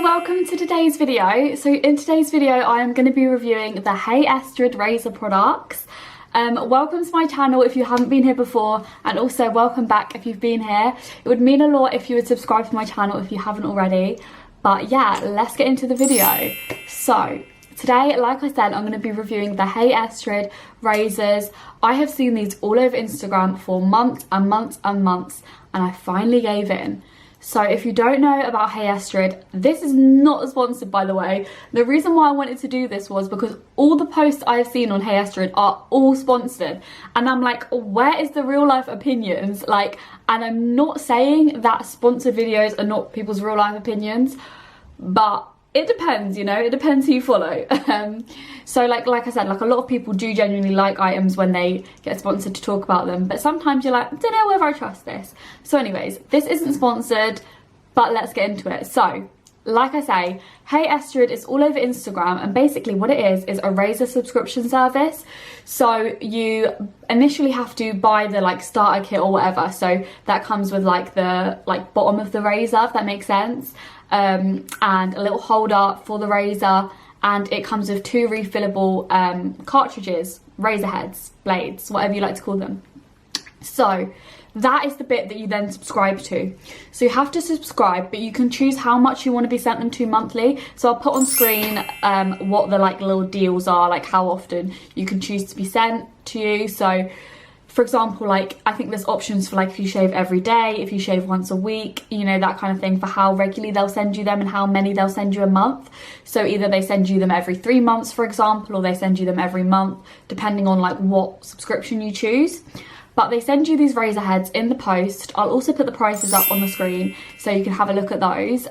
Welcome to today's video. So in today's video I am going to be reviewing the HEYESTRID razor products. Welcome to my channel if you haven't been here before, and also welcome back if you've been here. It would mean a lot if you would subscribe to my channel if you haven't already. But yeah, let's get into the video. So today, like I said, I'm going to be reviewing the HEYESTRID razors. I have seen these all over Instagram for months and months and months, and I finally gave in. So if you don't know about HEYESTRID, this is not sponsored, by the way. The reason why I wanted to do this was because all the posts I've seen on HEYESTRID are all sponsored. And I'm like, where is the real life opinions? Like, and I'm not saying that sponsored videos are not people's real life opinions, but it depends, you know, it depends who you follow. So like I said, like a lot of people do genuinely like items when they get sponsored to talk about them, but sometimes you're like, I don't know whether I trust this. So anyways, this isn't sponsored, but let's get into it. So like I say, HEYESTRID is all over Instagram, and basically what it is a razor subscription service. So you initially have to buy the like starter kit or whatever, so that comes with like the bottom of the razor, if that makes sense, and a little holder for the razor, and it comes with 2 refillable cartridges, razor heads, blades, whatever you like to call them. So that is the bit that you then subscribe to. So you have to subscribe, but you can choose how much you want to be sent them to monthly. So I'll put on screen what the like little deals are, like how often you can choose to be sent to you. So for example, like I think there's options for like if you shave every day, if you shave once a week, you know, that kind of thing, for how regularly they'll send you them and how many they'll send you a month. So either they send you them every 3 months, for example, or they send you them every month, depending on like what subscription you choose. But they send you these razor heads in the post. I'll also put the prices up on the screen so you can have a look at those.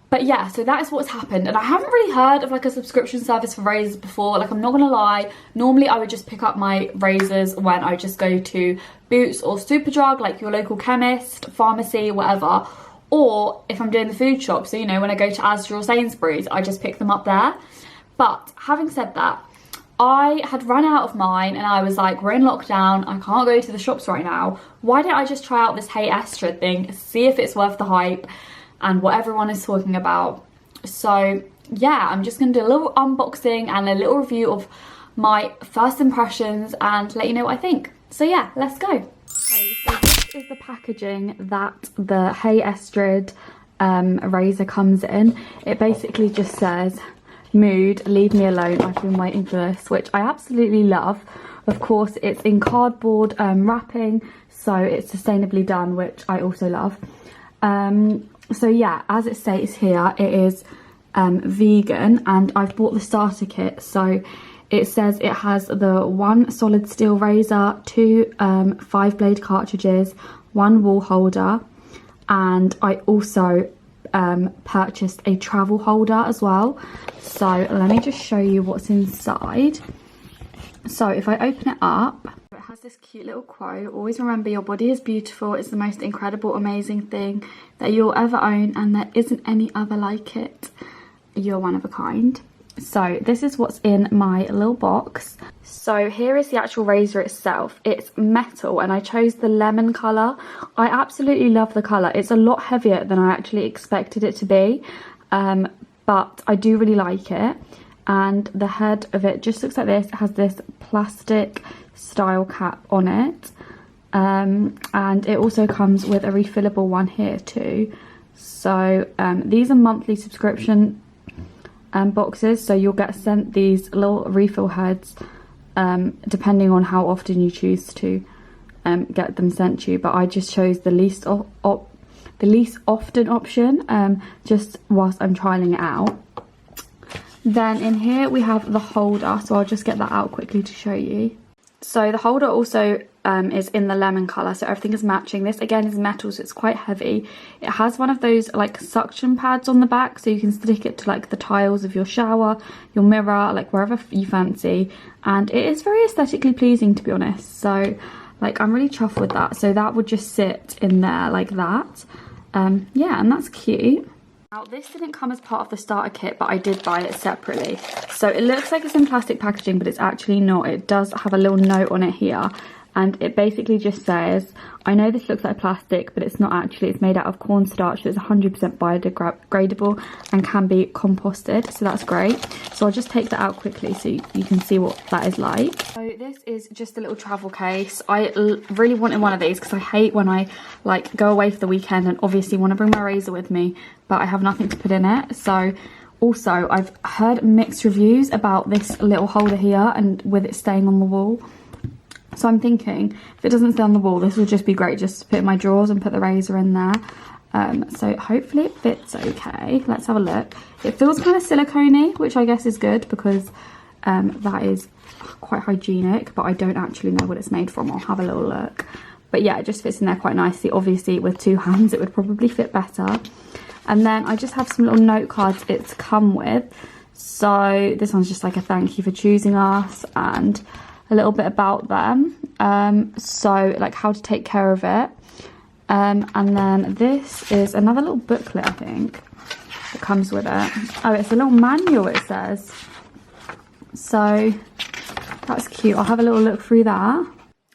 But yeah, so that is what's happened. And I haven't really heard of like a subscription service for razors before. Like, I'm not gonna lie, normally I would just pick up my razors when I just go to Boots or Superdrug, like your local chemist, pharmacy, whatever. Or if I'm doing the food shop, so you know, when I go to Asda or Sainsbury's, I just pick them up there. But having said that, I had run out of mine and I was like, we're in lockdown, I can't go to the shops right now. Why don't I just try out this HEYESTRID thing, see if it's worth the hype and what everyone is talking about. So yeah, I'm just gonna do a little unboxing and a little review of my first impressions and let you know what I think. So yeah, let's go. Okay, so this is the packaging that the HEYESTRID razor comes in. It basically just says, "Mood, leave me alone, I've been waiting for this," which I absolutely love. Of course, it's in cardboard wrapping, so it's sustainably done, which I also love. So yeah, as it states here, it is vegan, and I've bought the starter kit. So it says it has the 1 solid steel razor, 2 5-blade cartridges, 1 wool holder, and I also purchased a travel holder as well. So let me just show you what's inside. So if I open it up, it has this cute little quote: "Always remember, your body is beautiful, it's the most incredible, amazing thing that you'll ever own, and there isn't any other like it. You're one of a kind." So this is what's in my little box. So here is the actual razor itself. It's metal, and I chose the lemon colour. I absolutely love the colour. It's a lot heavier than I actually expected it to be, but I do really like it. And the head of it just looks like this. It has this plastic style cap on it, and it also comes with a refillable one here too. So these are monthly subscription boxes, so you'll get sent these little refill heads depending on how often you choose to get them sent to you. But I just chose the least often option, just whilst I'm trialing it out. Then in here we have the holder, so I'll just get that out quickly to show you. So the holder also is in the lemon colour, so everything is matching. This again is metal, so it's quite heavy. It has one of those like suction pads on the back, so you can stick it to like the tiles of your shower, your mirror, like wherever you fancy. And it is very aesthetically pleasing, to be honest. So like I'm really chuffed with that. So that would just sit in there like that. Yeah, and that's cute. Now this didn't come as part of the starter kit, but I did buy it separately. So it looks like it's in plastic packaging, but it's actually not. It does have a little note on it here, and it basically just says, I know this looks like plastic, but it's not actually. It's made out of cornstarch, so it's 100% biodegradable and can be composted, so that's great. So I'll just take that out quickly so you can see what that is like. So this is just a little travel case. I really wanted one of these because I hate when I like go away for the weekend and obviously want to bring my razor with me, but I have nothing to put in it. So also I've heard mixed reviews about this little holder here and with it staying on the wall. So I'm thinking, if it doesn't stay on the wall, this would just be great just to put in my drawers and put the razor in there. So hopefully it fits okay. Let's have a look. It feels kind of silicone-y, which I guess is good because that is quite hygienic, but I don't actually know what it's made from. I'll have a little look. But yeah, it just fits in there quite nicely. Obviously, with 2 hands, it would probably fit better. And then I just have some little note cards it's come with. So this one's just like a thank you for choosing us and a little bit about them, so like how to take care of it, and then this is another little booklet I think that comes with it. Oh, it's a little manual, it says, so that's cute. I'll have a little look through that.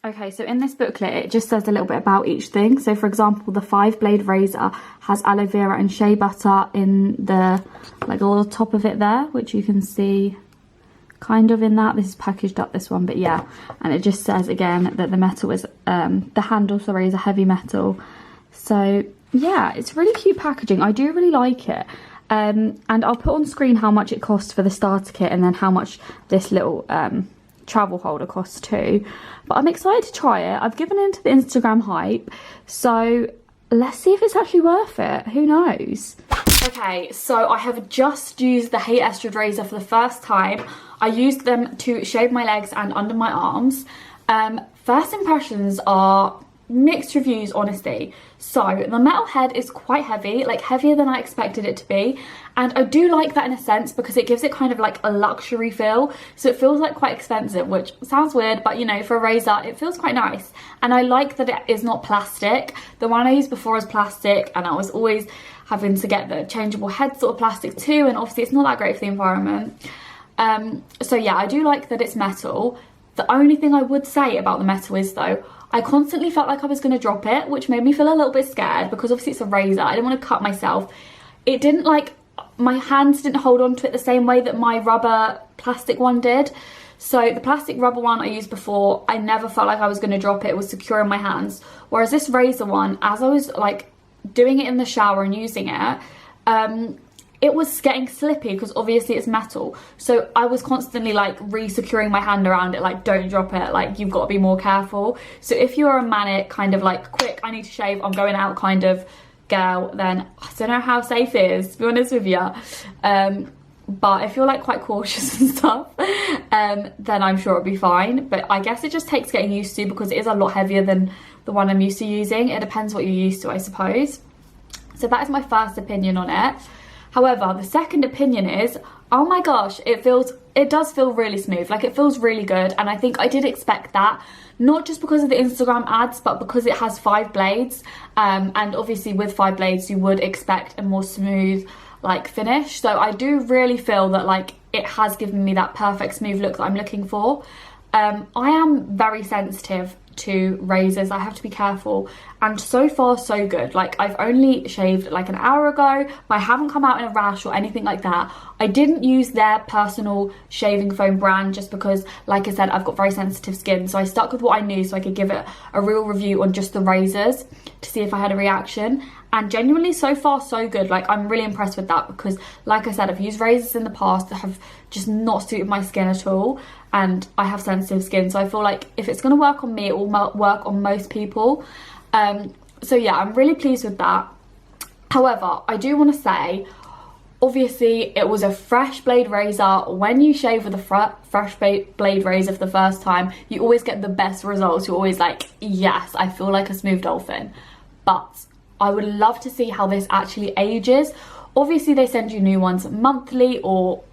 Okay, so in this booklet it just says a little bit about each thing. So for example, the 5-blade razor has aloe vera and shea butter in the like a little top of it there, which you can see kind of in that. This is packaged up, this one, but yeah. And it just says again that the metal is the handle, sorry, is a heavy metal. So yeah, it's really cute packaging. I do really like it. And I'll put on screen how much it costs for the starter kit and then how much this little travel holder costs too. But I'm excited to try it. I've given in to the Instagram hype, so let's see if it's actually worth it. Who knows? Okay, so I have just used the HEYESTRID razor for the first time. I used them to shave my legs and under my arms. First impressions are mixed reviews, honestly. So the metal head is quite heavy, like heavier than I expected it to be. And I do like that in a sense because it gives it kind of like a luxury feel. So it feels like quite expensive, which sounds weird, but you know, for a razor, it feels quite nice. And I like that it is not plastic. The one I used before was plastic and I was always having to get the changeable head sort of plastic too. And obviously it's not that great for the environment. So yeah, I do like that it's metal. The only thing I would say about the metal is though, I constantly felt like I was going to drop it, which made me feel a little bit scared because obviously it's a razor. I didn't want to cut myself. It didn't like, my hands didn't hold on to it the same way that my rubber plastic one did. So the plastic rubber one I used before, I never felt like I was going to drop it. It was secure in my hands. Whereas this razor one, as I was like doing it in the shower and using it, it was getting slippy because obviously it's metal. So I was constantly like re-securing my hand around it, like don't drop it, like you've got to be more careful. So if you're a manic kind of like quick, I need to shave, I'm going out kind of girl, then I don't know how safe it is, to be honest with you. But if you're like quite cautious and stuff, then I'm sure it'll be fine. But I guess it just takes getting used to because it is a lot heavier than the one I'm used to using. It depends what you're used to, I suppose. So that is my first opinion on it. However, the second opinion is, oh my gosh, it does feel really smooth. Like it feels really good. And I think I did expect that, not just because of the Instagram ads, but because it has 5 blades. And obviously with 5 blades, you would expect a more smooth like finish. So I do really feel that like it has given me that perfect smooth look that I'm looking for. I am very sensitive to razors. I have to be careful, and so far so good. Like I've only shaved like an hour ago, but I haven't come out in a rash or anything like that. I didn't use their personal shaving foam brand just because, like I said, I've got very sensitive skin, so I stuck with what I knew so I could give it a real review on just the razors to see if I had a reaction. And genuinely so far so good. Like I'm really impressed with that because, like I said, I've used razors in the past that have just not suited my skin at all, and I have sensitive skin, so I feel like if it's going to work on me, it will work on most people. So yeah, I'm really pleased with that. However, I do want to say, obviously it was a fresh blade razor. When you shave with a fresh blade razor for the first time, you always get the best results. You're always like, yes, I feel like a smooth dolphin. But I would love to see how this actually ages. Obviously they send you new ones monthly or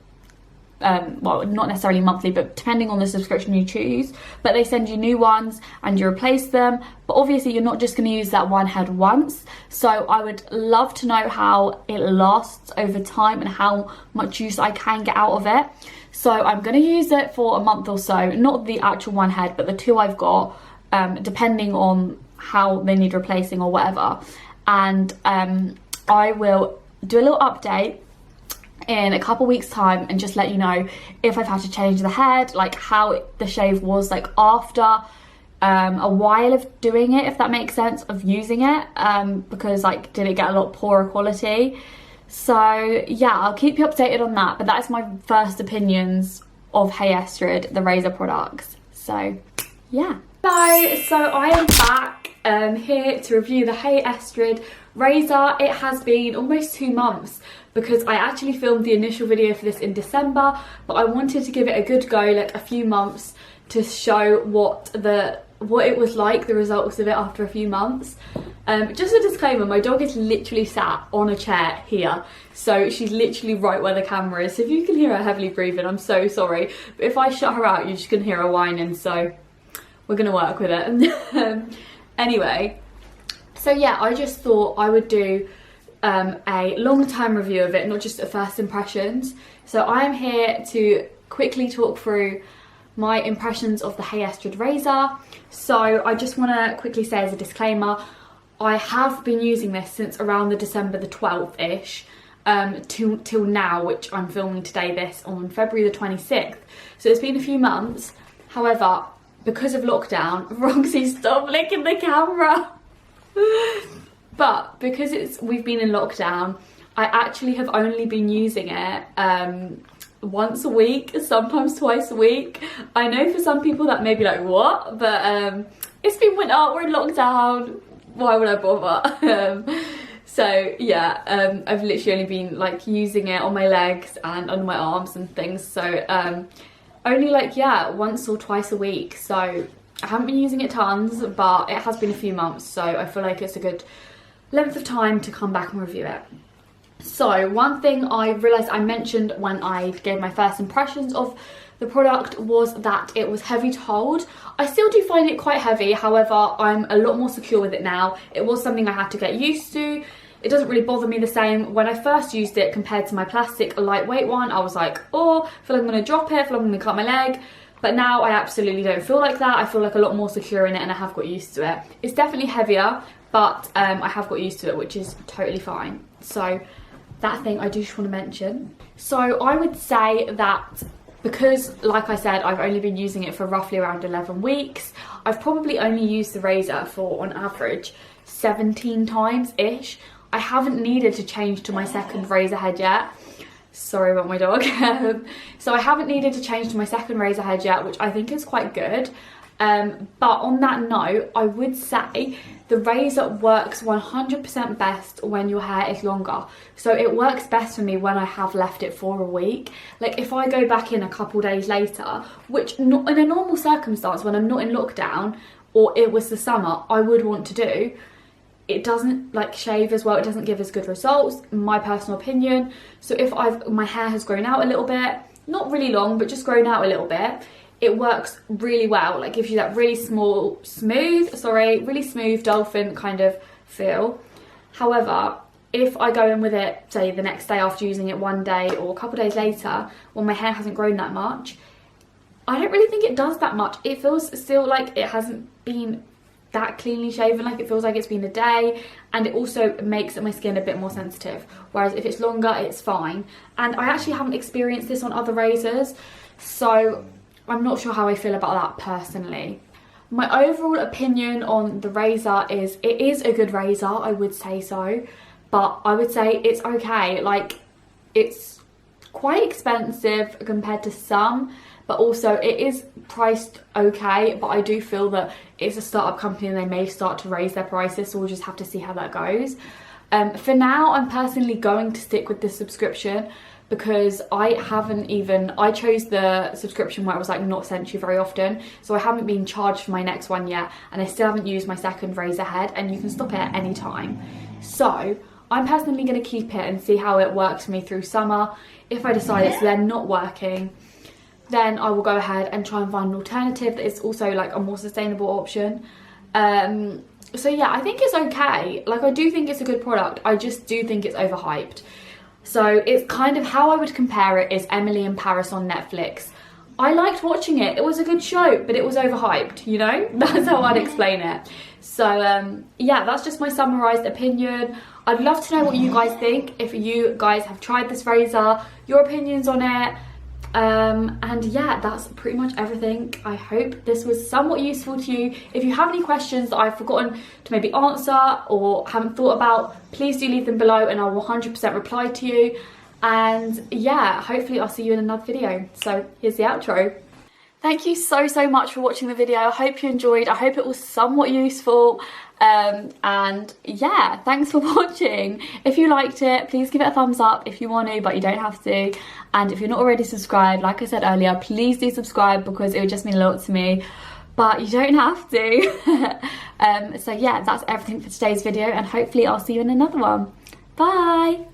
well, not necessarily monthly, but depending on the subscription you choose, but they send you new ones and you replace them. But obviously you're not just going to use that one head once, so I would love to know how it lasts over time and how much use I can get out of it. So I'm going to use it for a month or so, not the actual one head, but the two I've got, depending on how they need replacing or whatever. And I will do a little update in a couple weeks time and just let you know if I've had to change the head, like how the shave was like after a while of doing it, if that makes sense, of using it, because like did it get a lot poorer quality. So yeah, I'll keep you updated on that, but that's my first opinions of HEYESTRID, the razor products. So yeah. So I am back here to review the HEYESTRID razor. It has been almost 2 months because I actually filmed the initial video for this in December, but I wanted to give it a good go, like a few months, to show what it was like, the results of it after a few months. Just a disclaimer, my dog is literally sat on a chair here, so she's literally right where the camera is, so if you can hear her heavily breathing, I'm so sorry, but if I shut her out you're just gonna hear her whining, so we're gonna work with it. Anyway, so yeah, I just thought I would do a long-term review of it, not just a first impressions. So I am here to quickly talk through my impressions of the HEYESTRID razor. So I just want to quickly say as a disclaimer, I have been using this since around the December the 12th-ish till now, which I'm filming today this on February the 26th. So it's been a few months. However, because of lockdown, Roxy, stop licking the camera. But because we've been in lockdown, I actually have only been using it once a week, sometimes twice a week. I know for some people that may be like, what? But it's been winter, we're in lockdown, why would I bother? So yeah, I've literally only been like using it on my legs and under my arms and things. So only like, yeah, once or twice a week. So I haven't been using it tons, but it has been a few months, so I feel like it's a good length of time to come back and review it. So one thing I realised I mentioned when I gave my first impressions of the product was that it was heavy to hold. I still do find it quite heavy, however I'm a lot more secure with it now. It was something I had to get used to. It doesn't really bother me the same. When I first used it compared to my plastic lightweight one, I was like, oh, I feel like I'm going to drop it, I feel like I'm going to cut my leg. But now I absolutely don't feel like that. I feel like a lot more secure in it and I have got used to it. It's definitely heavier, but I have got used to it, which is totally fine. So that thing I do just want to mention. So I would say that because, like I said, I've only been using it for roughly around 11 weeks, I've probably only used the razor for, on average, 17 times-ish. I haven't needed to change to my second razor head yet. Sorry about my dog. So I haven't needed to change to my second razor head yet, which I think is quite good. But on that note, I would say the razor works 100% best when your hair is longer. So it works best for me when I have left it for a week. Like if I go back in a couple days later, which in a normal circumstance when I'm not in lockdown or it was the summer, I would want to do, it doesn't like shave as well, it doesn't give as good results, in my personal opinion. So if my hair has grown out a little bit, not really long, but just grown out a little bit, it works really well. Like gives you that really really smooth dolphin kind of feel. However, if I go in with it, say the next day after using it one day or a couple days later, when my hair hasn't grown that much, I don't really think it does that much. It feels still like it hasn't been that cleanly shaven, like it feels like it's been a day, and it also makes my skin a bit more sensitive, whereas if it's longer it's fine. And I actually haven't experienced this on other razors, so I'm not sure how I feel about that personally. My overall opinion on the razor is it is a good razor, I would say so, but I would say it's okay. Like it's quite expensive compared to some, but also it is priced okay, but I do feel that it's a startup company and they may start to raise their prices, so we'll just have to see how that goes. For now, I'm personally going to stick with this subscription because I chose the subscription where it was like not sent to you very often, so I haven't been charged for my next one yet, and I still haven't used my second razor head, and you can stop it at any time. So I'm personally going to keep it and see how it works for me through summer. If I decide it's then not working, then I will go ahead and try and find an alternative that is also like a more sustainable option. So yeah, I think it's okay. Like, I do think it's a good product. I just do think it's overhyped. So it's kind of how I would compare it is Emily in Paris on Netflix. I liked watching it. It was a good show, but it was overhyped, you know? That's how I'd explain it. So yeah, that's just my summarised opinion. I'd love to know what you guys think, if you guys have tried this razor, your opinions on it. And yeah, that's pretty much everything. I hope this was somewhat useful to you. If you have any questions that I've forgotten to maybe answer or haven't thought about, please do leave them below and I will 100% reply to you. And yeah, hopefully I'll see you in another video. So here's the outro. Thank you so much for watching the video. I hope you enjoyed. I hope it was somewhat useful. And yeah, thanks for watching. If you liked it, please give it a thumbs up if you want to, but you don't have to. And if you're not already subscribed, like I said earlier, please do subscribe because it would just mean a lot to me, but you don't have to. So yeah, that's everything for today's video, and hopefully I'll see you in another one. Bye.